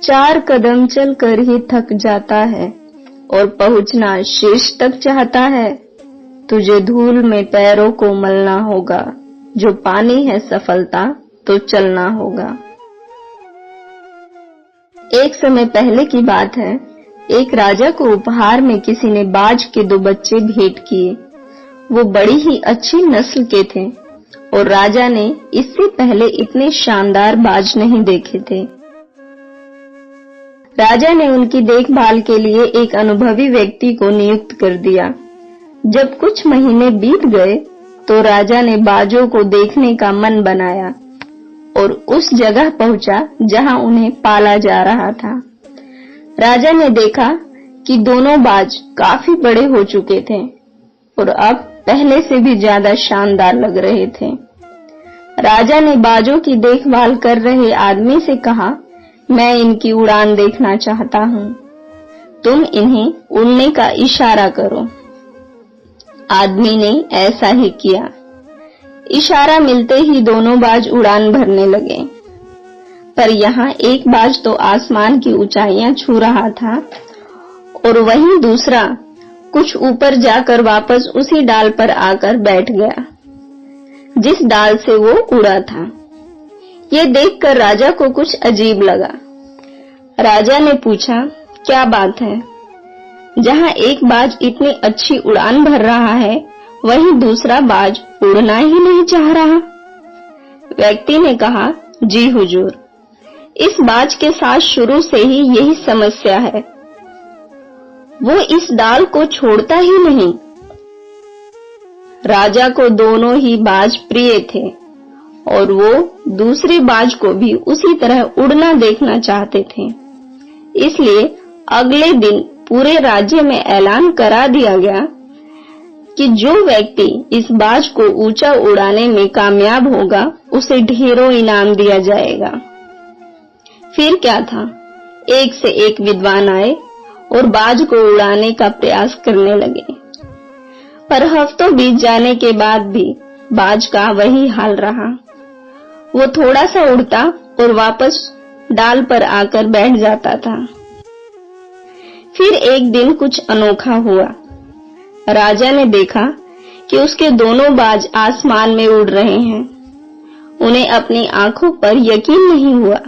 4 कदम चलकर ही थक जाता है और पहुंचना शीर्ष तक चाहता है। तुझे धूल में पैरों को मलना होगा, जो पानी है सफलता तो चलना होगा। एक समय पहले की बात है, एक राजा को उपहार में किसी ने बाज के 2 बच्चे भेंट किए। वो बड़ी ही अच्छी नस्ल के थे और राजा ने इससे पहले इतने शानदार बाज नहीं देखे थे। राजा ने उनकी देखभाल के लिए एक अनुभवी व्यक्ति को नियुक्त कर दिया। जब कुछ महीने बीत गए तो राजा ने बाजों को देखने का मन बनाया और उस जगह पहुंचा जहां उन्हें पाला जा रहा था। राजा ने देखा कि दोनों बाज काफी बड़े हो चुके थे और अब पहले से भी ज्यादा शानदार लग रहे थे। राजा ने बाजों की देखभाल कर रहे आदमी से कहा, मैं इनकी उड़ान देखना चाहता हूँ, तुम इन्हें उड़ने का इशारा करो। आदमी ने ऐसा ही किया। इशारा मिलते ही दोनों बाज उड़ान भरने लगे, पर यहाँ एक बाज तो आसमान की ऊंचाइयां छू रहा था और वहीं दूसरा कुछ ऊपर जाकर वापस उसी डाल पर आकर बैठ गया जिस डाल से वो उड़ा था। ये देखकर राजा को कुछ अजीब लगा। राजा ने पूछा, क्या बात है? जहाँ एक बाज इतनी अच्छी उड़ान भर रहा है, वहीं दूसरा बाज उड़ना ही नहीं चाह रहा। व्यक्ति ने कहा, जी हुजूर, इस बाज के साथ शुरू से ही यही समस्या है। वो इस डाल को छोड़ता ही नहीं। राजा को दोनों ही बाज प्रिय थे और वो दूसरे बाज को भी उसी तरह उड़ना देखना चाहते थे। इसलिए अगले दिन पूरे राज्य में ऐलान करा दिया गया कि जो व्यक्ति इस बाज को ऊंचा उड़ाने में कामयाब होगा, उसे ढेरों इनाम दिया जाएगा। फिर क्या था, एक से एक विद्वान आए और बाज को उड़ाने का प्रयास करने लगे, पर हफ्तों बीत जाने के बाद भी बाज का वही हाल रहा। वो थोड़ा सा उड़ता और वापस डाल पर आकर बैठ जाता था। फिर एक दिन कुछ अनोखा हुआ। राजा ने देखा कि उसके दोनों बाज आसमान में उड़ रहे हैं। उन्हें अपनी आंखों पर यकीन नहीं हुआ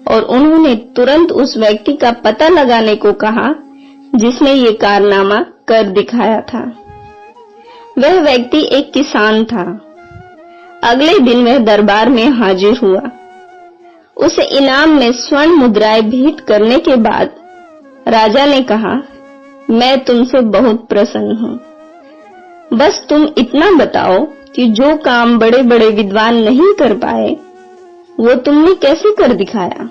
और उन्होंने तुरंत उस व्यक्ति का पता लगाने को कहा जिसने ये कारनामा कर दिखाया था। वह व्यक्ति एक किसान था। अगले दिन वह दरबार में हाजिर हुआ। उसे इनाम में स्वर्ण मुद्राएं भेंट करने के बाद राजा ने कहा, मैं तुमसे बहुत प्रसन्न हूँ। बस तुम इतना बताओ कि जो काम बड़े बड़े विद्वान नहीं कर पाए, वो तुमने कैसे कर दिखाया?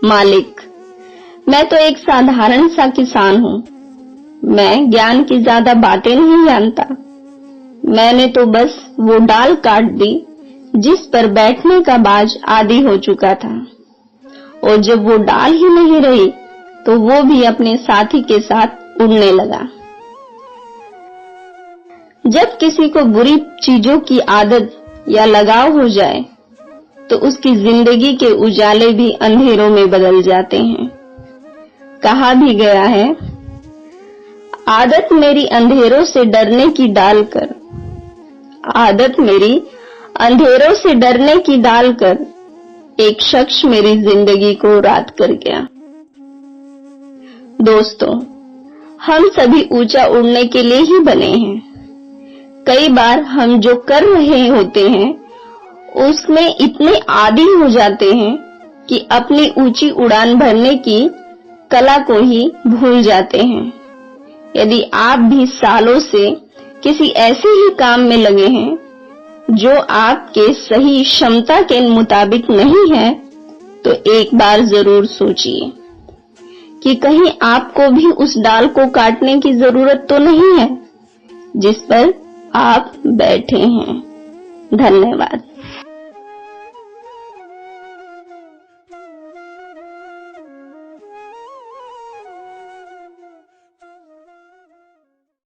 मालिक, मैं तो एक साधारण सा किसान हूँ। मैं ज्ञान की ज्यादा बातें नहीं जानता। मैंने तो बस वो डाल काट दी जिस पर बैठने का बाज आदी हो चुका था, और जब वो डाल ही नहीं रही तो वो भी अपने साथी के साथ उड़ने लगा। जब किसी को बुरी चीजों की आदत या लगाव हो जाए तो उसकी जिंदगी के उजाले भी अंधेरों में बदल जाते हैं। कहा भी गया है, आदत मेरी अंधेरों से डरने की डालकर, आदत मेरी अंधेरों से डरने की डालकर एक शख्स मेरी जिंदगी को रात कर गया। दोस्तों, हम सभी ऊंचा उड़ने के लिए ही बने हैं। कई बार हम जो कर रहे होते हैं उसमें इतने आदी हो जाते हैं कि अपनी ऊंची उड़ान भरने की कला को ही भूल जाते हैं। यदि आप भी सालों से किसी ऐसे ही काम में लगे हैं जो आपके सही क्षमता के मुताबिक नहीं है, तो एक बार जरूर सोचिए कि कहीं आपको भी उस डाल को काटने की जरूरत तो नहीं है जिस पर आप बैठे हैं। धन्यवाद।